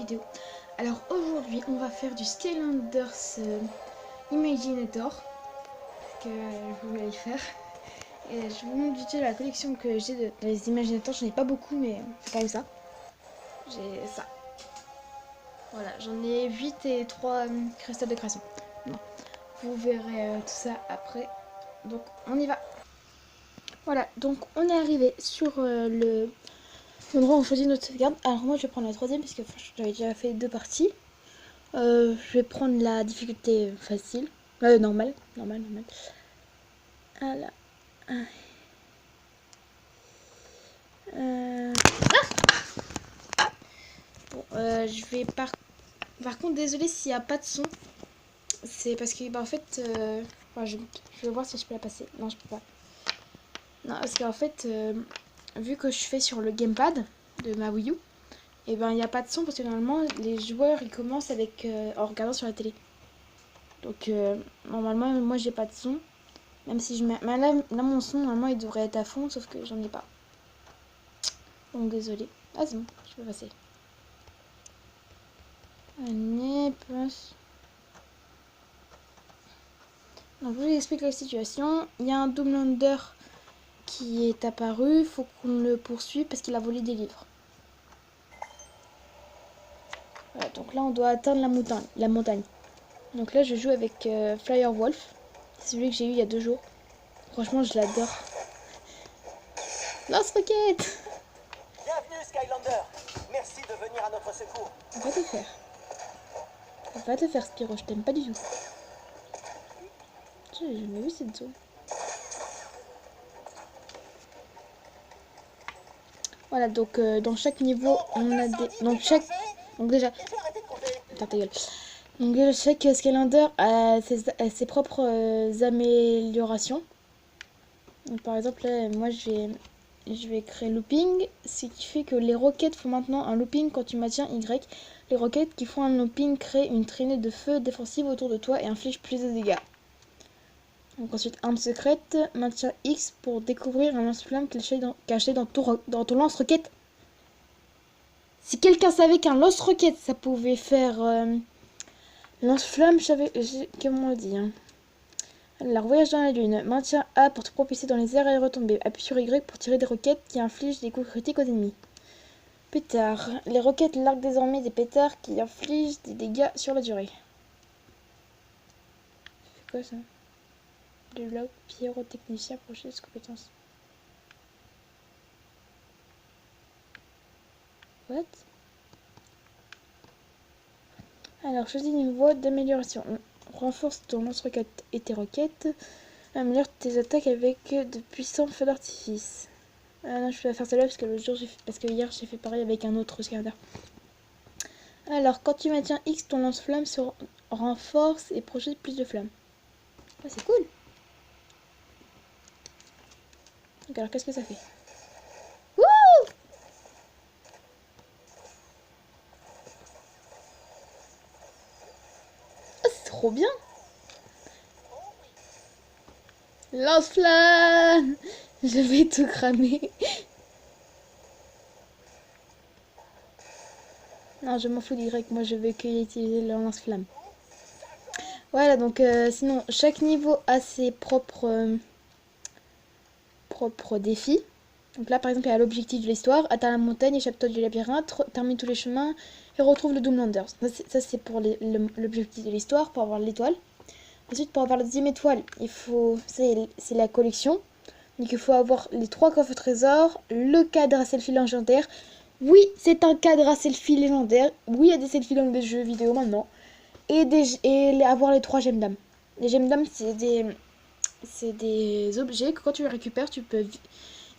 vidéo. Alors aujourd'hui on va faire du Skylanders Imaginator que je voulais le faire. Et je vous montre vite fait la collection que j'ai dans les Imaginators. J'en ai pas beaucoup mais c'est quand même ça. J'ai ça. Voilà, j'en ai 8 et 3 cristals de création. Bon, vous verrez tout ça après. Donc on y va. Voilà, donc on est arrivé sur l'endroit où on choisit notre sauvegarde. Alors moi je vais prendre la troisième parce que j'avais déjà fait 2 parties. Je vais prendre la difficulté facile. Normal. Voilà. Bon, je vais par contre, désolé s'il n'y a pas de son. C'est parce que, en fait, je vais voir si je peux la passer. Non, je peux pas. Non, parce qu'en fait, vu que je fais sur le gamepad de ma Wii U, et il n'y a pas de son parce que normalement, les joueurs, ils commencent avec en regardant sur la télé. Donc, normalement, moi, j'ai pas de son. Même si je mets... Mais là, mon son, normalement, il devrait être à fond, sauf que j'en ai pas. Donc, désolé. Ah, c'est bon, je peux passer. Allez, passe. Donc, je vous explique la situation. Il y a un Doomlander qui est apparu. Il faut qu'on le poursuive parce qu'il a volé des livres. Voilà, donc là, on doit atteindre la montagne. Donc là, je joue avec Flyer Wolf. C'est celui que j'ai eu il y a 2 jours. Franchement, je l'adore. Lance-roquette! Bienvenue Skylander. Merci de venir à notre secours. Va te faire. Va te faire, Spyro, je t'aime pas du tout. J'ai jamais vu cette zone. Voilà, donc dans chaque niveau, on a des... Donc déjà... Attends, ta gueule. Donc déjà, chaque Skylander a ses propres améliorations. Donc par exemple, là, moi je vais créer looping, ce qui fait que les roquettes font maintenant un looping quand tu maintiens Y. Les roquettes qui font un looping créent une traînée de feu défensive autour de toi et infligent plus de dégâts. Donc ensuite, arme secrète, maintient X pour découvrir un lance-flamme caché dans ton lance-roquette. Si quelqu'un savait qu'un lance-roquette, ça pouvait faire lance-flamme, comment on dit hein. Alors, voyage dans la lune. Maintiens A pour te propulser dans les airs et retomber. Appuie sur Y pour tirer des roquettes qui infligent des coups critiques aux ennemis. Pétard. Les roquettes larguent désormais des pétards qui infligent des dégâts sur la durée. C'est quoi ça? Développe pyrotechnicien, prochaine compétence. What? Alors, choisis une voie d'amélioration. Renforce ton lance-roquette et tes roquettes. Améliore tes attaques avec de puissants feux d'artifice. Ah non, je vais faire celle-là parce que hier j'ai fait pareil avec un autre Skylander. Alors, quand tu maintiens X, ton lance-flamme se renforce et projette plus de flammes. Ah, c'est cool. Donc, alors, qu'est-ce que ça fait? Wouh! Ah, c'est trop bien! Lance-flamme! Je vais tout cramer. Non, je m'en fous d'Y, moi je vais que utiliser le lance-flamme. Voilà, donc sinon, chaque niveau a ses propres défis. Donc là, par exemple, il y a l'objectif de l'histoire. Atteins la montagne, échappe-toi du labyrinthe, termine tous les chemins et retrouve le Doomlander. Ça, c'est pour l'objectif de l'histoire, pour avoir l'étoile. Ensuite, pour avoir la 10e étoile, il faut... C'est la collection. Donc il faut avoir les 3 coffres trésors, le cadre à selfie légendaire. Oui, c'est un cadre à selfie légendaire. Oui, il y a des selfies dans des jeux vidéo maintenant. Et avoir les 3 gemmes d'âme. Les gemmes d'âme, c'est des objets que quand tu les récupères, tu peux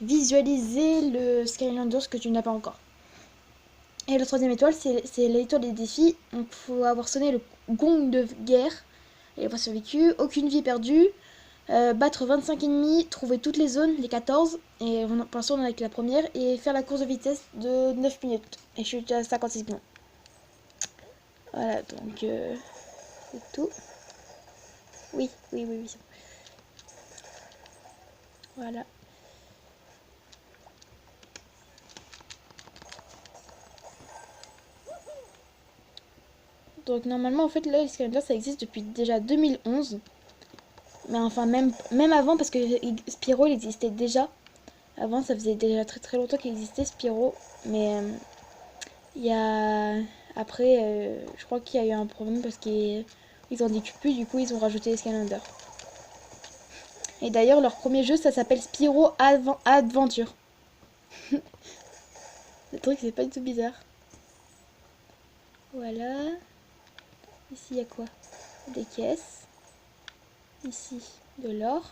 visualiser le Skylanders que tu n'as pas encore. Et la 3e étoile, c'est l'étoile des défis. Donc il faut avoir sonné le gong de guerre et avoir survécu. Aucune vie perdue. Battre 25 ennemis, trouver toutes les zones, les 14. Et pour l'instant, on en a que la première. Et faire la course de vitesse de 9 minutes. Et je suis déjà à 56 minutes. Voilà, donc c'est tout. Oui. Voilà. Donc normalement en fait là les Skylanders ça existe depuis déjà 2011. Mais enfin même avant parce que Spyro il existait déjà. Avant ça faisait déjà très très longtemps qu'il existait Spyro. Mais il y a... Après je crois qu'il y a eu un problème parce qu'ils en discutent plus. Du coup ils ont rajouté les Skylanders. Et d'ailleurs leur premier jeu ça s'appelle Spyro Adventure. Le truc c'est pas du tout bizarre. Voilà. Ici il y a quoi? Des caisses. Ici de l'or.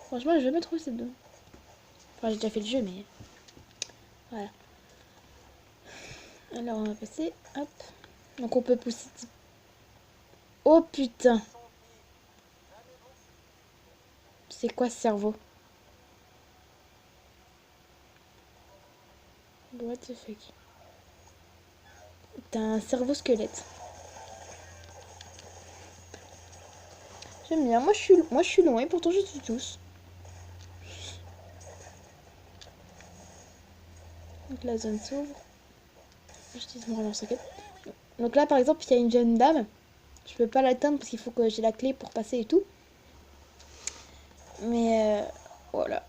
Franchement, je vais me trouver ces deux. Enfin, j'ai déjà fait le jeu, mais voilà. Alors, on va passer. Hop. Donc, on peut pousser. Oh putain! C'est quoi ce cerveau? What the fuck? T'as un cerveau squelette. J'aime bien. Moi, je suis loin et pourtant je suis tous. Donc, la zone s'ouvre. J'utilise mon relance roquette. Donc là, par exemple, il y a une jeune dame. Je peux pas l'atteindre parce qu'il faut que j'ai la clé pour passer et tout. Mais voilà.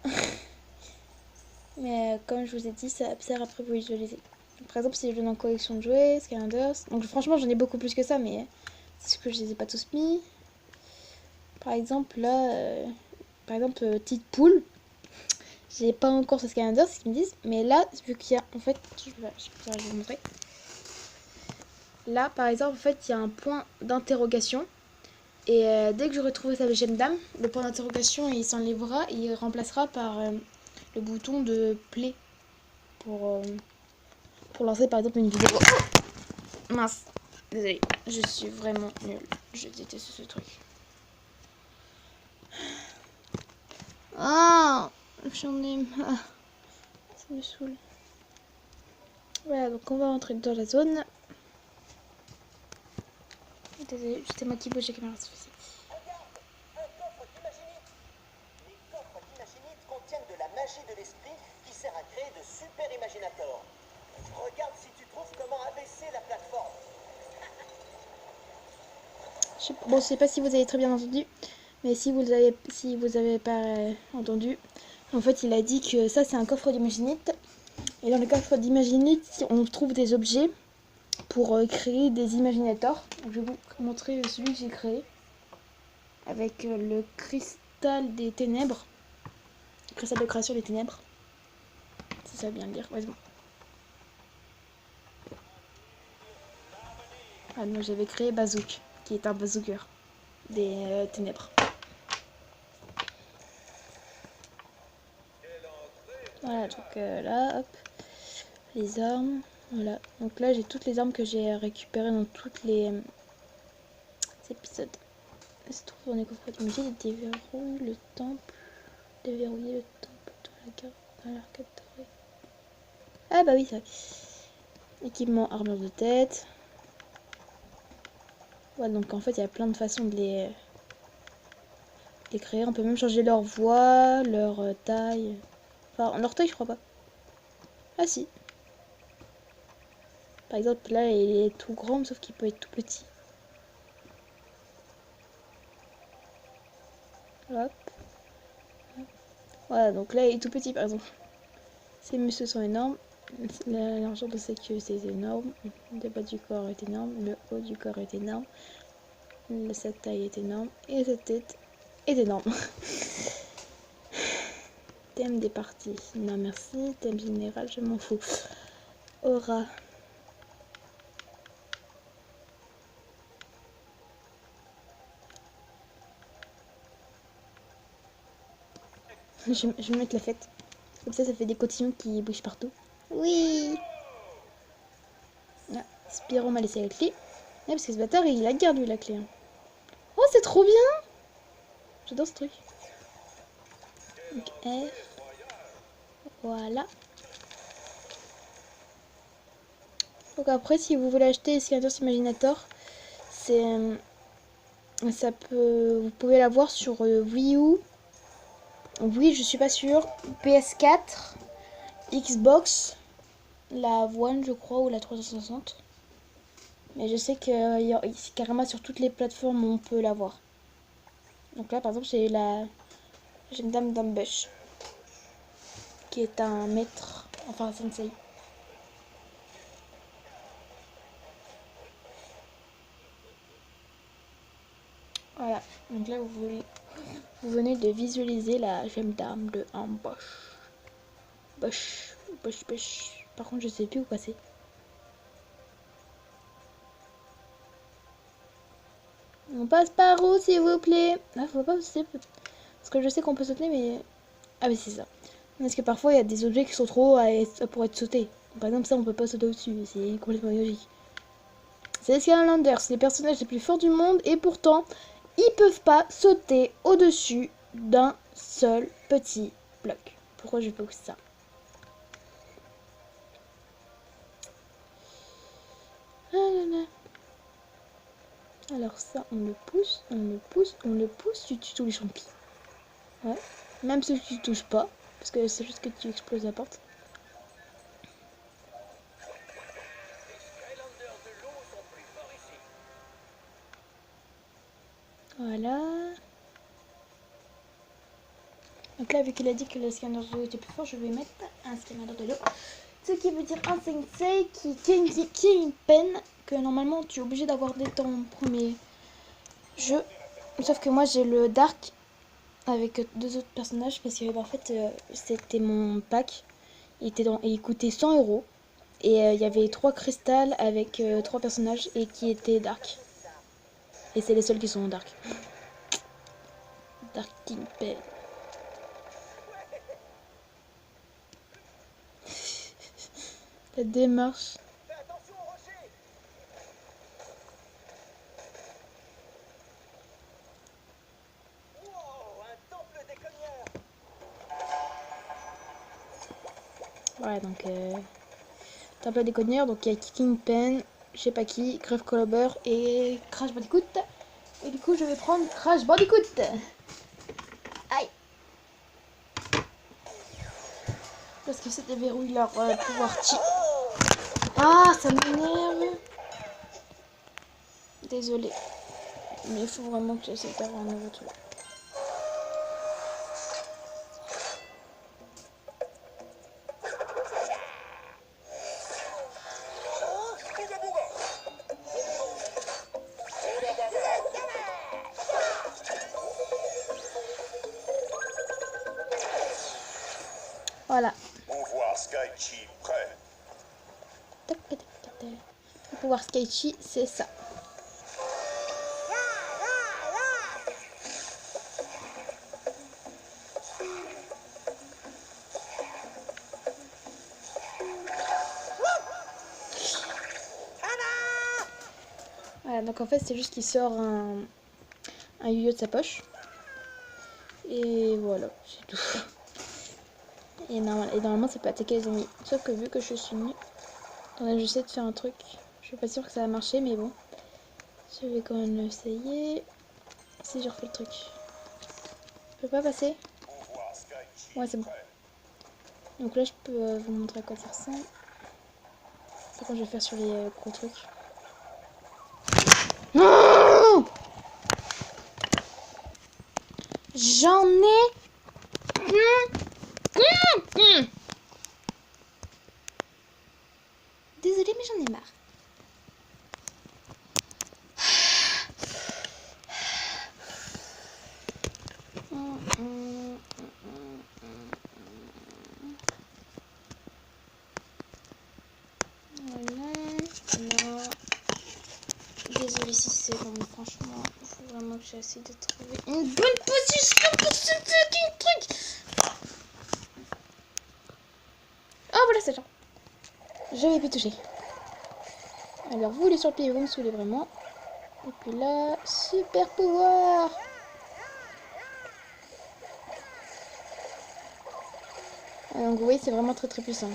Mais comme je vous ai dit, ça sert après vous visualiser. Par exemple, si je donne en collection de jouets, Skylanders. Donc franchement, j'en ai beaucoup plus que ça, mais c'est ce que je les ai pas tous mis. Par exemple, là, petite poule. J'ai pas encore ce Skylanders, c'est ce qu'ils me disent. Mais là, vu qu'il y a, en fait, je vais vous montrer. Là, par exemple, en fait, il y a un point d'interrogation. Et dès que j'aurai trouvé sa jeune dame, le point d'interrogation, il s'enlèvera et il remplacera par le bouton de play pour lancer par exemple une vidéo. Mince, désolé, je suis vraiment nulle. Je déteste ce truc. Ah, j'en ai marre. Ça me saoule. Voilà, donc on va rentrer dans la zone. Désolé, c'était moi qui bouge la caméra, c'est facile. Un coffre d'Imaginite. Les coffres d'Imaginite contiennent de la magie de l'esprit qui sert à créer de super imaginators. Regarde si tu trouves comment abaisser la plateforme. Bon, je sais pas si vous avez très bien entendu, mais si vous avez pas entendu, en fait, il a dit que ça c'est un coffre d'Imaginite. Et dans le coffre d'Imaginite, on trouve des objets pour créer des imaginators. Donc, je vais vous montrer celui que j'ai créé avec le cristal des ténèbres, le cristal de création des ténèbres. Si ça va bien le dire, ouais, c'est bon. Ah non, j'avais créé Bazook, qui est un bazooker des ténèbres. Voilà, donc là, hop, les armes. Voilà, donc là j'ai toutes les armes que j'ai récupérées dans toutes les épisodes. Ça se trouve dans les coffrets d'imagine, déverrouille le temple, déverrouiller le temple dans l'arcade dorée. Ah bah oui, ça. Équipement armure de tête. Voilà, donc en fait il y a plein de façons de les créer. On peut même changer leur voix, leur taille. Enfin, leur taille je crois pas. Ah si. Par exemple là il est tout grand sauf qu'il peut être tout petit. Hop. Voilà, donc là il est tout petit par exemple. Ces muscles sont énormes. La largeur de sa queue c'est énorme. Le bas du corps est énorme. Le haut du corps est énorme. Sa taille est énorme. Et sa tête est énorme. Thème des parties. Non merci. Thème général, je m'en fous. Aura. Je vais mettre la fête. Comme ça fait des cotillons qui bougent partout. Oui. Ah, Spyro m'a laissé la clé. Ah, parce que ce bâtard, il a gardé la clé. Hein. Oh, c'est trop bien. J'adore ce truc. Donc R. Voilà. Donc après, si vous voulez acheter Skylanders Imaginator, c'est... vous pouvez l'avoir sur Wii U. Oui, je suis pas sûre. PS4, Xbox, la One je crois, ou la 360. Mais je sais que c'est carrément sur toutes les plateformes où on peut l'avoir. Donc là, par exemple, j'ai une dame d'ambush qui est un maître, enfin un sensei. Voilà. Donc là, vous venez de visualiser la gemme d'arme de ambush. Bush. Par contre, je sais plus où passer. On passe par où, s'il vous plaît? Ah, faut pas passer. Parce que je sais qu'on peut sauter, mais... Ah, mais c'est ça. Parce que parfois, il y a des objets qui sont trop hauts pour être sautés. Par exemple, ça, on peut pas sauter au-dessus. C'est complètement illogique. C'est les Skylanders, les personnages les plus forts du monde, et pourtant, ils peuvent pas sauter au-dessus d'un seul petit bloc. Pourquoi je peux ça? Ah là là. Alors ça, on le pousse, tu tues tous les champis. Ouais. Même ceux que tu touches pas, parce que c'est juste que tu exploses la porte. Voilà. Donc là, vu qu'il a dit que le scanner de l'eau était plus fort, je vais mettre un scanner de l'eau. Ce qui veut dire un sensei qui est une peine que normalement tu es obligé d'avoir dès ton premier jeu. Sauf que moi j'ai le Dark avec deux autres personnages parce que en fait c'était mon pack. Il coûtait 100 euros. Et il y avait 3 cristals avec 3 personnages et qui étaient Dark. Et c'est les seuls qui sont Dark. Dark Kingpin. La démarche. Fais attention au rocher. Wow, un temple des cogneurs. Ouais, donc temple des cogneurs. Donc il y a Kingpin, je sais pas qui, Crève Collaber et Crash Bandicoot. Et du coup, je vais prendre Crash Bandicoot. Aïe. Parce que ça déverrouille leur pouvoir chi. Ah, ça m'énerve. Désolée. Mais il faut vraiment que j'essaie d'avoir un nouveau truc. Voilà. Pouvoir Skychi prêt. Tac, tac, tac, tac. Le pouvoir Skychi, c'est ça. Voilà, donc en fait, c'est juste qu'il sort un yo-yo de sa poche. Et voilà, c'est tout. Et normalement, ça peut attaquer les ennemis. Sauf que vu que je suis nulle, attendez, j'essaie de faire un truc. Je suis pas sûre que ça va marcher, mais bon. Je vais quand même l'essayer. Si je refais le truc. Je peux pas passer? Ouais, c'est bon. Donc là, je peux vous montrer à quoi ça ressemble. Par contre, je vais faire sur les gros trucs. Oh, j'en ai... Désolée, mais j'en ai marre. Voilà. Non. Désolée si c'est long, franchement. Il faut vraiment que j'essaie de trouver une bonne position pour ce fucking truc. Oh, voilà, c'est genre. Je vais plus toucher. Alors, vous les sur le pied, vous me saoulez vraiment. Et puis là, super pouvoir. Donc, vous voyez, c'est vraiment très très puissant. Tu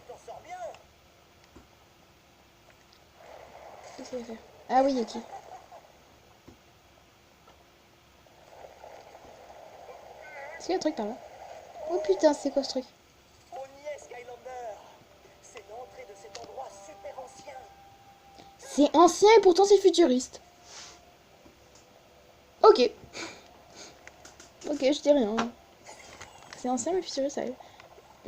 t'en sors bien. Qu'est-ce qu'il va faire? Ah oui, ok. Est-ce qu'il y a un truc par là? Oh putain, c'est quoi ce truc? On C'est ancien et pourtant c'est futuriste. Ok. Ok, je dis rien. C'est ancien mais futuriste, sérieux.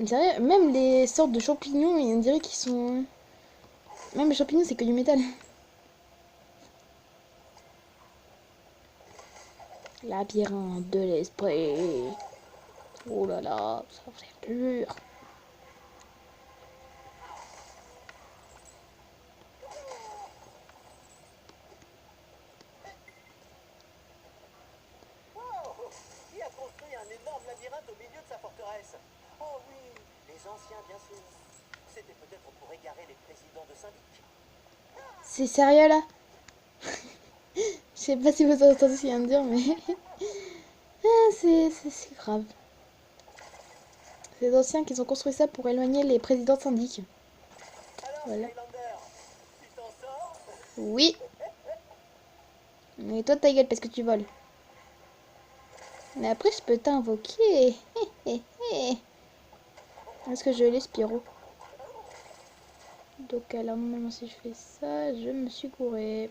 Sérieux, même les sortes de champignons, on dirait qu'ils sont... Même les champignons, c'est que du métal. Labyrinthe de l'esprit. Oh là là, ça va faire dur. Wow! Qui a construit un énorme labyrinthe au milieu de sa forteresse? Oh oui, les anciens, bien sûr. C'était peut-être pour égarer les présidents de syndic. C'est sérieux là? Je sais pas si vous avez entendu ce qu'il vient de dire, mais... Ah, c'est grave. C'est les anciens qui ont construit ça pour éloigner les présidents de syndic. Alors, Voilà. Skylander, tu t'en sors? Oui. Mais toi, ta gueule, parce que tu voles. Mais après, je peux t'invoquer. Est-ce que je l'ai, Spyro? Donc, alors, normalement, si je fais ça, je me suis couré.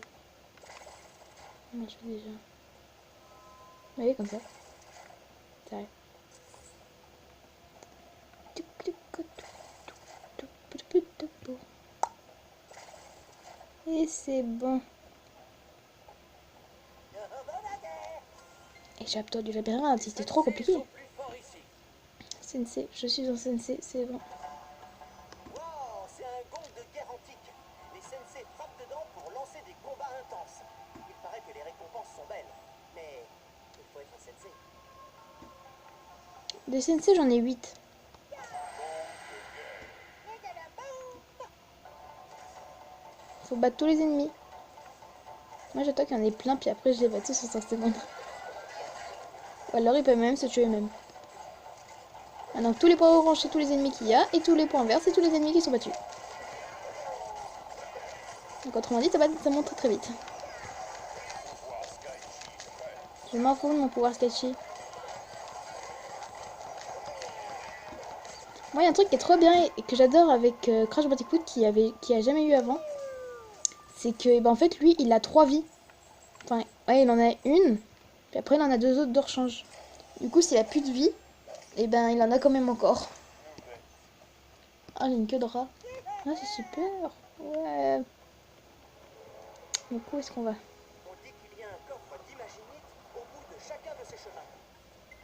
Non, je fais déjà. Oui, comme ça. Ça arrive. Et c'est bon. Échappe-toi du labyrinthe, c'était trop compliqué. Plus fort ici. Sensei, je suis un sensei, c'est bon. Wow, c'est un gong de guerre antique. Les sensei frappent dedans pour lancer des combats intenses. Il paraît que les récompenses sont belles, mais il faut être un sensei. Des sensei, j'en ai 8. Faut battre tous les ennemis. Moi, j'attends qu'il y en ait plein, puis après, je les bats tous en 5 secondes. Ou alors, ils peuvent même se tuer eux-mêmes. Ah, donc, tous les points orange, c'est tous les ennemis qu'il y a, et tous les points verts, c'est tous les ennemis qui sont battus. Donc, autrement dit, ça monte très très vite. Je m'en fous de mon pouvoir sketchy. Moi, il y a un truc qui est trop bien et que j'adore avec Crash Bandicoot qui a jamais eu avant. C'est que, en fait, lui, il a 3 vies. Enfin, ouais, il en a une. Puis après, il en a 2 autres de rechange. Du coup, s'il a plus de vie, et ben, il en a quand même encore. Ah, j'ai une queue de rat. Ah, c'est super. Ouais. Du coup, où est-ce qu'on va? On dit qu'il y a un coffre d'imaginite au bout de chacun de ces chemins.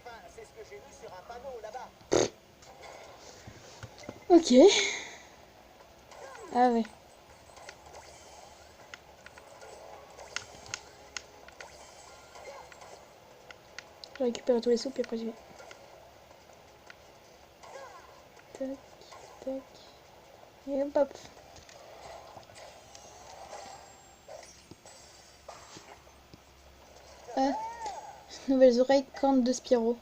Enfin, c'est ce que j'ai vu sur un panneau là-bas. Ok. Ah ouais. Je récupère tous les sous, puis après je vais. Tac, tac. Et hop hop. Ah. Nouvelles oreilles, cornes de Spyro.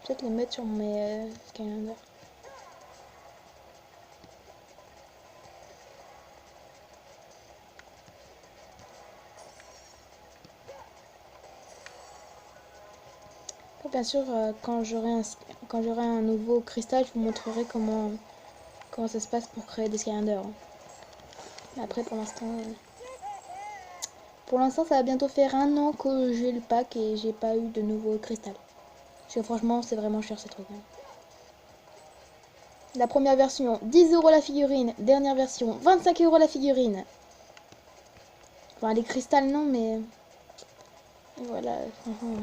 Je vais peut-être les mettre sur mes Skylanders. Bien sûr, quand j'aurai un nouveau cristal, je vous montrerai comment ça se passe pour créer des Skylanders. Mais après, pour l'instant, ça va bientôt faire 1 an que j'ai le pack et j'ai pas eu de nouveau cristal. Parce que franchement, c'est vraiment cher ces trucs. La première version, 10 € la figurine. Dernière version, 25 € la figurine. Enfin, les cristals, non, mais... Voilà, franchement,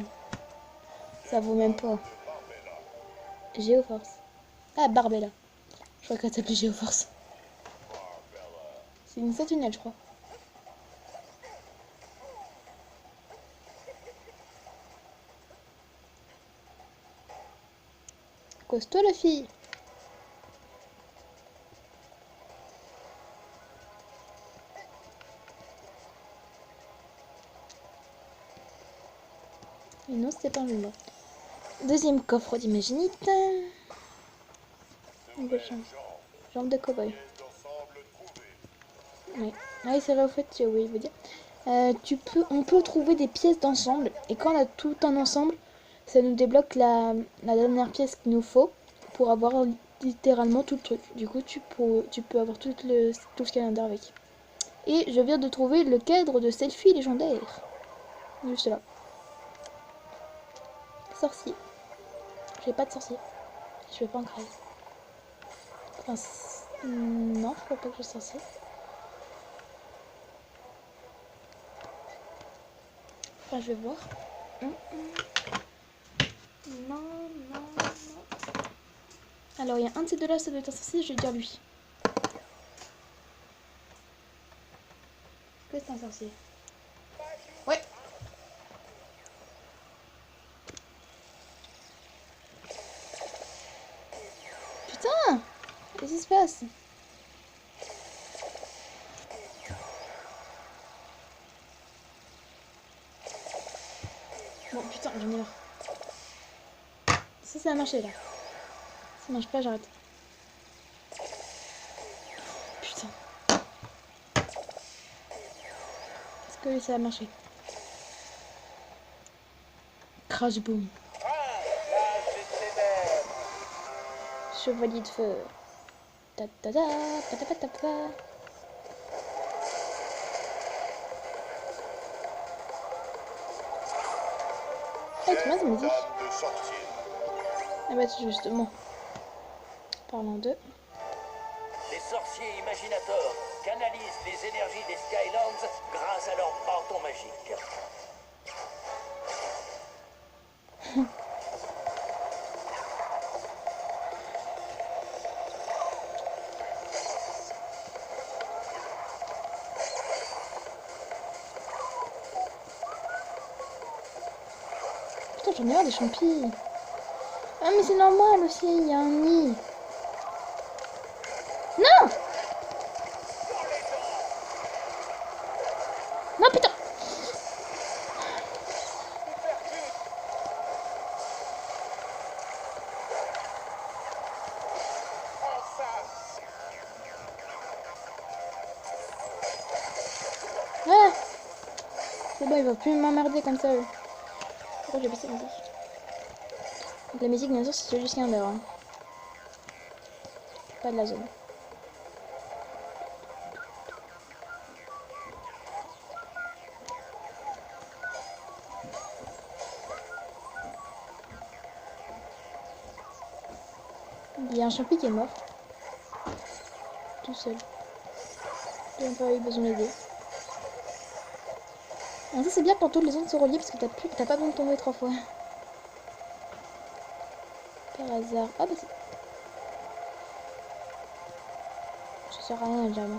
ça vaut même pas. Géoforce. Ah, Barbella. Je crois qu'elle s'appelait Géoforce. C'est une sentinelle, je crois. Cause-toi, la fille. Et non, c'était pas un jeu. Deuxième coffre d'Imaginite. Jambe de cow-boy. Oui. Ah, c'est vrai, au fait, oui, je veux dire. On peut trouver des pièces d'ensemble. Et quand on a tout un ensemble, ça nous débloque la dernière pièce qu'il nous faut pour avoir littéralement tout le truc. Du coup, tu peux avoir tout le calendrier avec. Et je viens de trouver le cadre de selfie légendaire. Juste là. Sorcier. J'ai pas de sorcier. Je vais pas en créer. Enfin, non, je crois pas que j'ai sorcier. Enfin, je vais voir. Non, non, non. Alors, il y a un de ces deux-là, ça doit être un sorcier, je vais dire lui. Est-ce que c'est un sorcier? Ouais. Putain! Qu'est-ce qui se passe? Bon, putain, j'en ai marre. Ça a marché, là. Ça marche pas, j'arrête. Putain. Est-ce que ça a marché? Crash boom. Chevalier de feu. Ta ta ta ta ta ta ta ta. Ah, tu m'as dit. Dame de sorcier. Ah bah justement. Parlons d'eux. Les sorciers imaginateurs canalisent les énergies des Skylands grâce à leur bâton magique. Putain, j'en ai marre des champis. Ah mais c'est normal aussi, il y a un nid. Non! Non putain! Ah! C'est bon, il va plus m'emmerder comme ça. Pourquoi j'ai baissé la musique? Donc la musique bien sûr c'est juste un d'heure. Hein. Pas de la zone. Il y a un champi qui est mort. Tout seul. Il n'a pas eu besoin d'aider. Ah, ça c'est bien quand toutes les zones sont reliées parce que t'as pas besoin de tomber 3 fois. Par hasard. Ah bah c'est... Ça sert à rien jamais.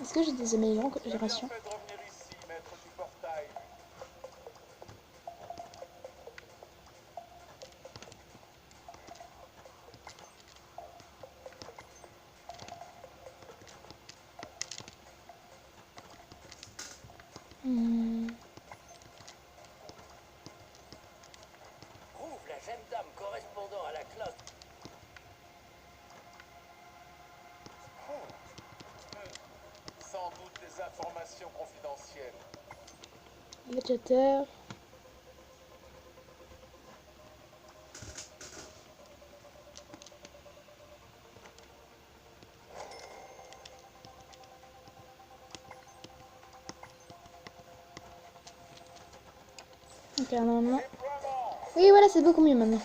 Est-ce que j'ai des améliorations? Trouve la jeune dame correspondant à la classe. Sans doute des informations confidentielles. Gladiateur. Ok, normalement. Oui, voilà, c'est beaucoup mieux maintenant.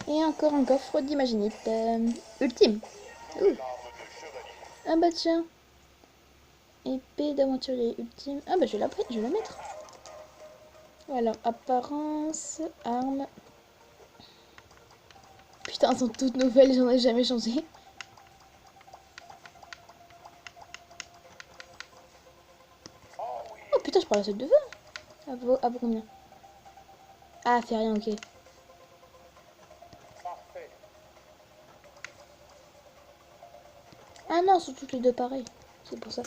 Et encore un coffre d'imaginite. Ultime. Ouh. Ah bah tiens. Épée d'aventurier ultime. Ah bah je vais la mettre. Voilà, apparence, arme. Putain, elles sont toutes nouvelles, j'en ai jamais changé. Oh putain, je prends la saute de feu. À vaut combien? Ah, fait rien, ok. Ah non, sont toutes les deux pareilles. C'est pour ça.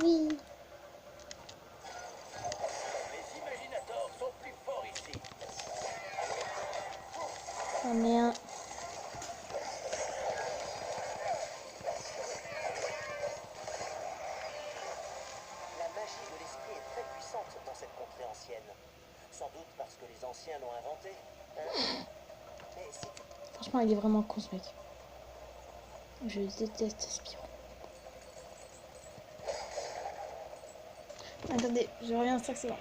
Oui. Les imaginateurs sont plus forts ici. J'en ai un. anciens l'ont inventé. Hein? Mais si tu Franchement, il est vraiment con ce mec. Je déteste Spyro. Attendez, je reviens 5 secondes.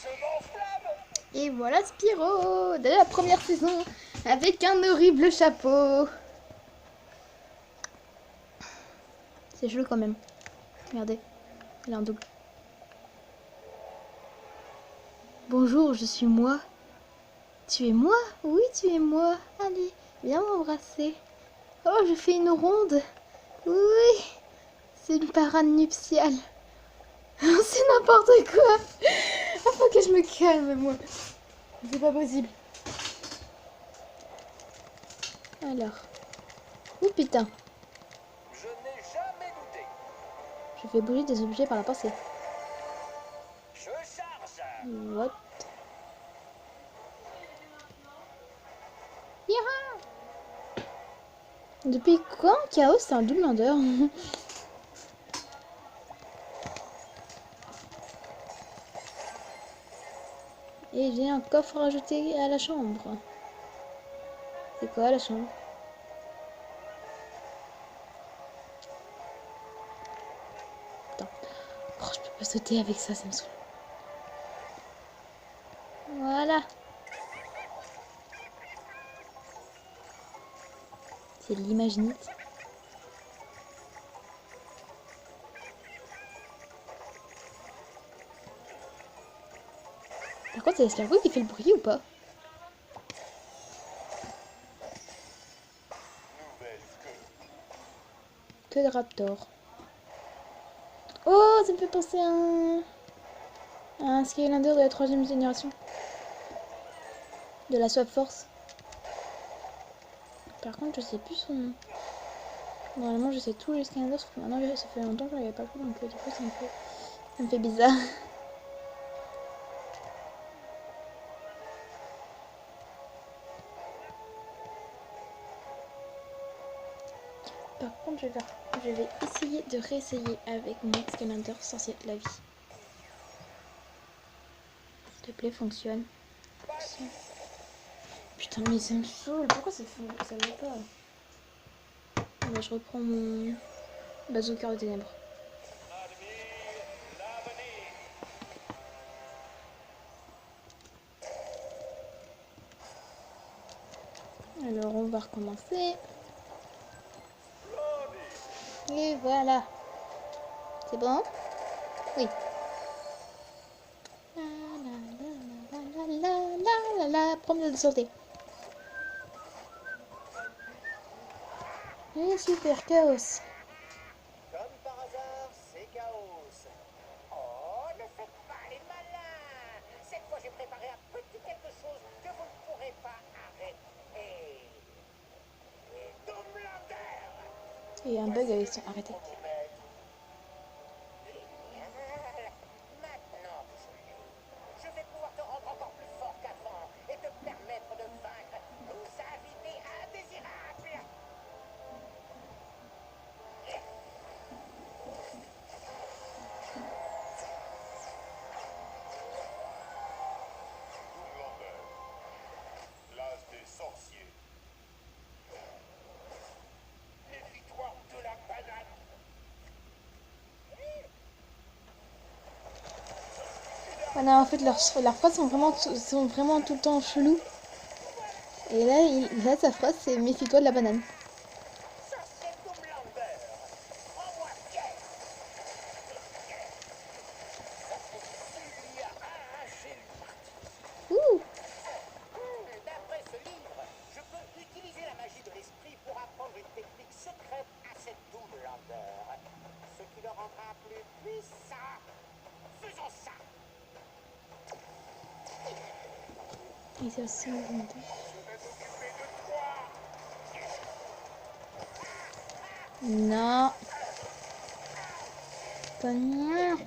je m'enflamme. Et voilà Spyro de la première saison avec un horrible chapeau. C'est chelou quand même. Regardez, il a un double. Bonjour, je suis moi. Tu es moi? Oui, tu es moi. Allez, viens m'embrasser. Oh, je fais une ronde. Oui, c'est une parade nuptiale. C'est n'importe quoi. Il faut que je me calme, moi. C'est pas possible. Alors. Oh putain. Je n'ai jamais douté. Je fais bouger des objets par la pensée. Je charge. What? Yaha! Depuis quand Chaos c'est un double lander? Et j'ai un coffre rajouté à la chambre. C'est quoi la chambre? Putain. Oh, je peux pas sauter avec ça, ça me saoule. Voilà. C'est l'imaginite. Par contre, c'est l'escargot qui fait le bruit ou pas? Nouvelle Que de raptor. Oh, ça me fait penser à un Skylander de la 3ème génération. De la Swap Force. Par contre, je sais plus son nom. Normalement, je sais tous les Skylanders, sauf que maintenant, ça fait longtemps que je l'avais pas fait, donc du coup, ça me fait bizarre. Par contre, je vais essayer de réessayer avec mon Skylander sorcier de la vie. S'il te plaît, fonctionne. Putain, mais ça me saoule. Pourquoi ça va pas? Là, je reprends mon bazooka de ténèbres. Alors, on va recommencer. Et voilà. C'est bon? Oui. La la la la la la la la. Promenade de santé. Et super chaos. Comme par hasard, c'est Chaos. Oh, ne faites pas les malins. Cette fois, j'ai préparé un petit quelque chose que vous ne pourrez pas arrêter. Et Doomlander. Il y a un bug avec son arrêté. Maintenant, je vais pouvoir te rendre encore plus fort qu'avant et te permettre de vaincre nos invités indésirables. Doomlander. L'âge des sorciers. Méfie-toi de la banane. Voilà, en fait, leurs phrases sont vraiment tout le temps chelou. Et là, sa phrase, c'est méfie-toi de la banane. Sorcier Doomlander, prends-moi fier. Il y a arraché une partie. Ouh! D'après ce livre, je peux utiliser la magie de l'esprit pour apprendre une technique secrète à cette Doomlander. Ce qui le rendra plus puissant. Faisons ça. Et c'est aussi... Je vais m'occuper de toi. Non. Connard.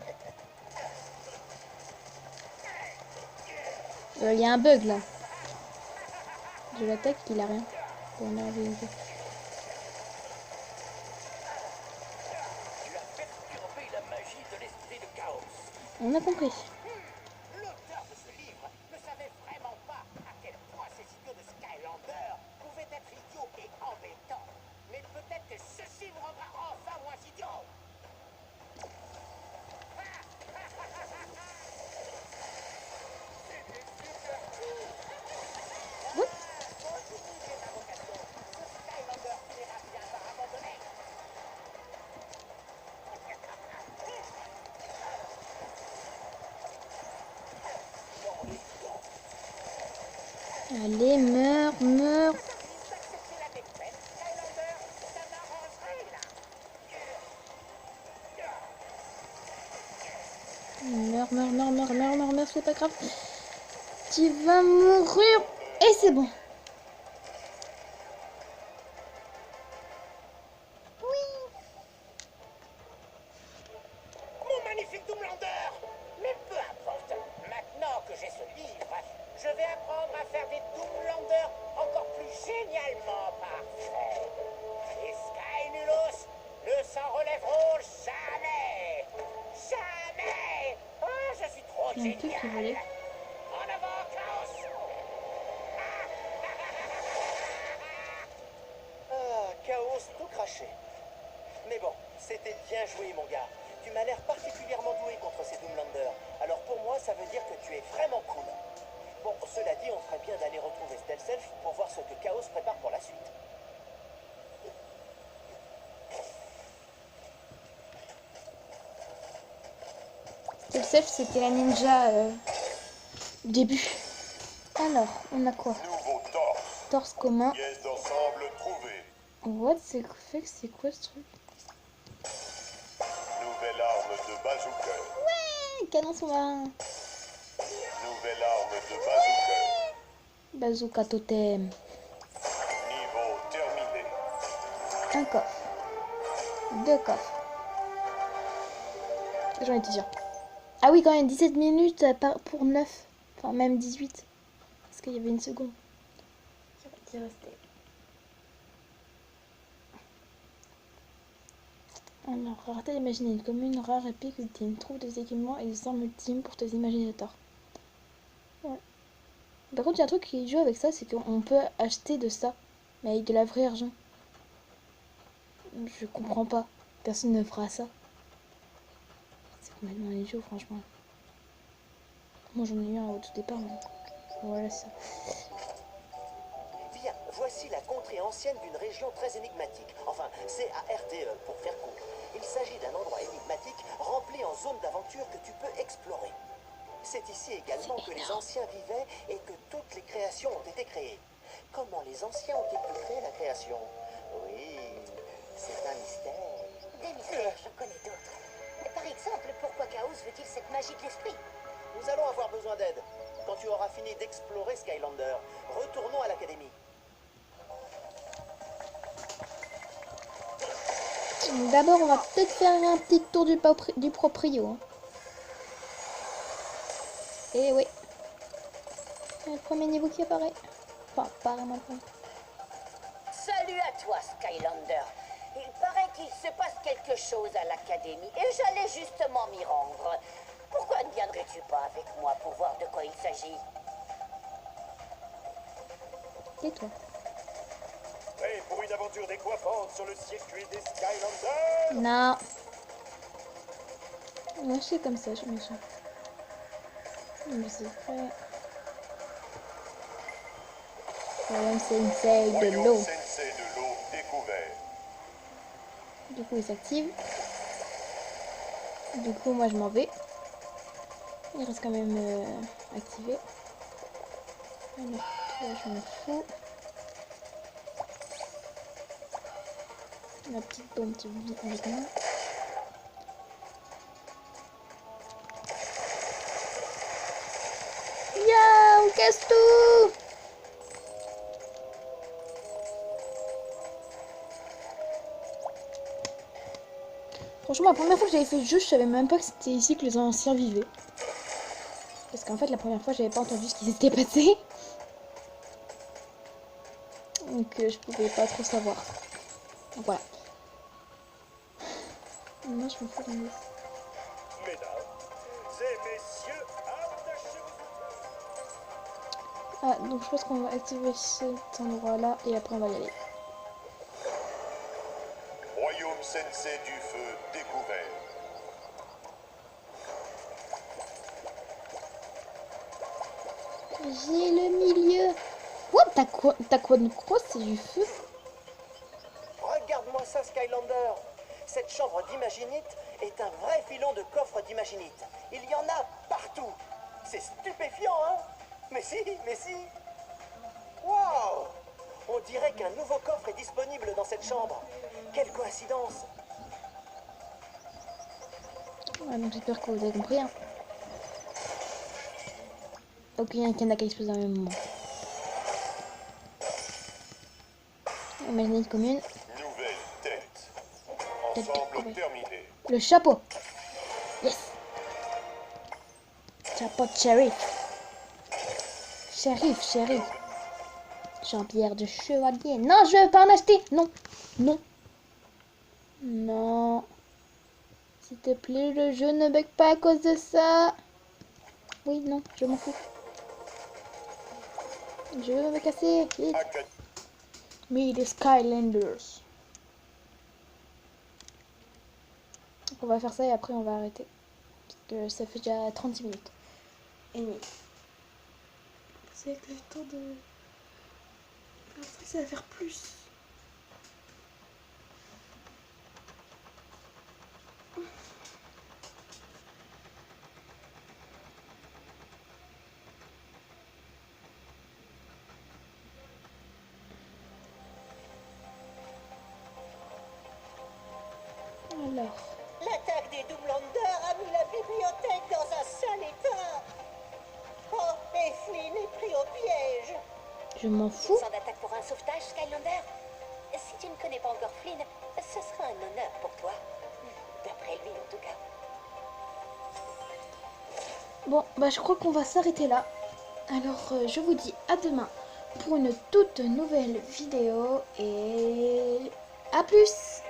Il y a un bug là. Je l'attaque, il a rien. Bon, là, j'ai eu. Tu as perturbé la magie de l'esprit de chaos. On a compris. L'auteur de ce livre ne savait vraiment Allez, meurs, meurs. Accepter la défaite, Highlander, ça m'arrangerait là. Meurs, meurs, meurs, meurs, meurs, meurs, meurs, c'est pas grave. Tu vas mourir. Et c'est bon. Mon magnifique Doomlander! Mais peu importe, maintenant que j'ai ce livre, je vais apprendre à faire des Doomlanders encore plus génialement parfaits. Les Skynulos ne s'en relèveront jamais! Jamais! Oh, je suis trop Il y a un truc qui volait. génial! En avant, Chaos! Ah, Chaos tout craché. Mais bon, c'était bien joué, mon gars. Tu m'as l'air particulièrement doué contre ces Doomlanders. Alors pour moi, ça veut dire que tu es vraiment cool. Bon, cela dit, on ferait bien d'aller retrouver Stealth pour voir ce que Chaos prépare pour la suite. Stealth, c'était la ninja début. Alors, on a quoi? Nouveau torse. Torse commun. Pièce d'ensemble trouvée. What? C'est quoi ce truc? Nouvelle arme de bazooka. Canon sous-marin. Nouvelle arme de bazooka. Bazooka totem. Niveau terminé. Un coffre. 2 coffres. J'en étais sûr. Ah oui, quand même, 17 minutes pour 9. Enfin, même 18. Parce qu'il y avait une seconde qui restait. Alors, rareté d'imaginer une commune rare épique ultime. Trouve des équipements et des armes ultimes pour tes imaginateurs. Ouais. Par contre, il y a un truc qui joue avec ça, c'est qu'on peut acheter de ça, mais avec de la vraie argent. Je comprends pas. Personne ne fera ça. C'est complètement idiot, franchement. Moi, j'en ai eu un au tout départ, mais voilà ça. Bien, voici la contrée ancienne d'une région très énigmatique. Enfin, c'est ARTE pour faire court. Il s'agit d'un endroit énigmatique rempli en zone d'aventure que tu peux explorer. C'est ici également que les anciens vivaient et que toutes les créations ont été créées. Comment les anciens ont-ils pu créer la création? Oui, c'est un mystère. Des mystères, j'en connais d'autres. Mais par exemple, pourquoi Chaos veut-il cette magie de l'esprit? Nous allons avoir besoin d'aide. Quand tu auras fini d'explorer Skylander, retournons à l'académie. D'abord, on va peut-être faire un petit tour du proprio. Hein. Et oui. Le premier niveau qui apparaît. Enfin, apparaît maintenant. Salut à toi, Skylander. Il paraît qu'il se passe quelque chose à l'académie et j'allais justement m'y rendre. Pourquoi ne viendrais-tu pas avec moi pour voir de quoi il s'agit? Et toi? Prêt pour une aventure décoiffante sur le circuit des Skylanders? Non. Moi, je suis comme ça, je suis méchant. Mais c'est vrai. Royaume Sensei de Royaume l'eau. Sensei de l'eau découvert. Du coup, il s'active. Du coup, moi, je m'en vais. Il reste quand même activé. Alors, toi, je m'en fous. La petite bombe, tu vis avec moi. Ya, on casse tout! Franchement, la première fois que j'avais fait le jeu, je savais même pas que c'était ici que les anciens vivaient. Parce qu'en fait, la première fois, j'avais pas entendu ce qui s'était passé. Donc, je pouvais pas trop savoir. Donc, voilà. Moi, je me fous de moi. Mesdames et messieurs, attachez-vous. Ah, donc je pense qu'on va activer cet endroit-là et après on va y aller. Royaume Sensei du feu découvert. J'ai le milieu. What? T'as quoi de croix? C'est du feu? Regarde-moi ça, Skylander. Cette chambre d'imaginite est un vrai filon de coffres d'imaginite. Il y en a partout. C'est stupéfiant, hein? Mais si, mais si. On dirait qu'un nouveau coffre est disponible dans cette chambre. Quelle coïncidence! Ouais, donc j'espère que vous avez compris. Hein. Ok, il y a un canard qui explose dans le même moment. Imaginez une commune. Nouvelle tête. Tête Ensemble de- terminé. Le chapeau. Yes. Chapeau de shérif. Shérif. Jean-Pierre de Chevalier. Non, je veux pas en acheter. Non. Non. S'il te plaît, le jeu ne bug pas à cause de ça. Oui, non, je m'en fous. Je veux me casser. Vite. Mais les Skylanders. Donc on va faire ça et après on va arrêter. Parce que ça fait déjà 36 minutes. Et demie. C'est avec le temps de... Après ça va faire plus. Alors... L'attaque des Doomlanders a mis la bibliothèque dans un sale état. Oh, et Flynn est pris au piège. Je m'en fous. Sans d'attaque pour un sauvetage, Skylander. Si tu ne connais pas encore Flynn, ce sera un honneur pour toi. D'après lui, en tout cas. Bon, bah je crois qu'on va s'arrêter là. Alors, je vous dis à demain pour une toute nouvelle vidéo et à plus!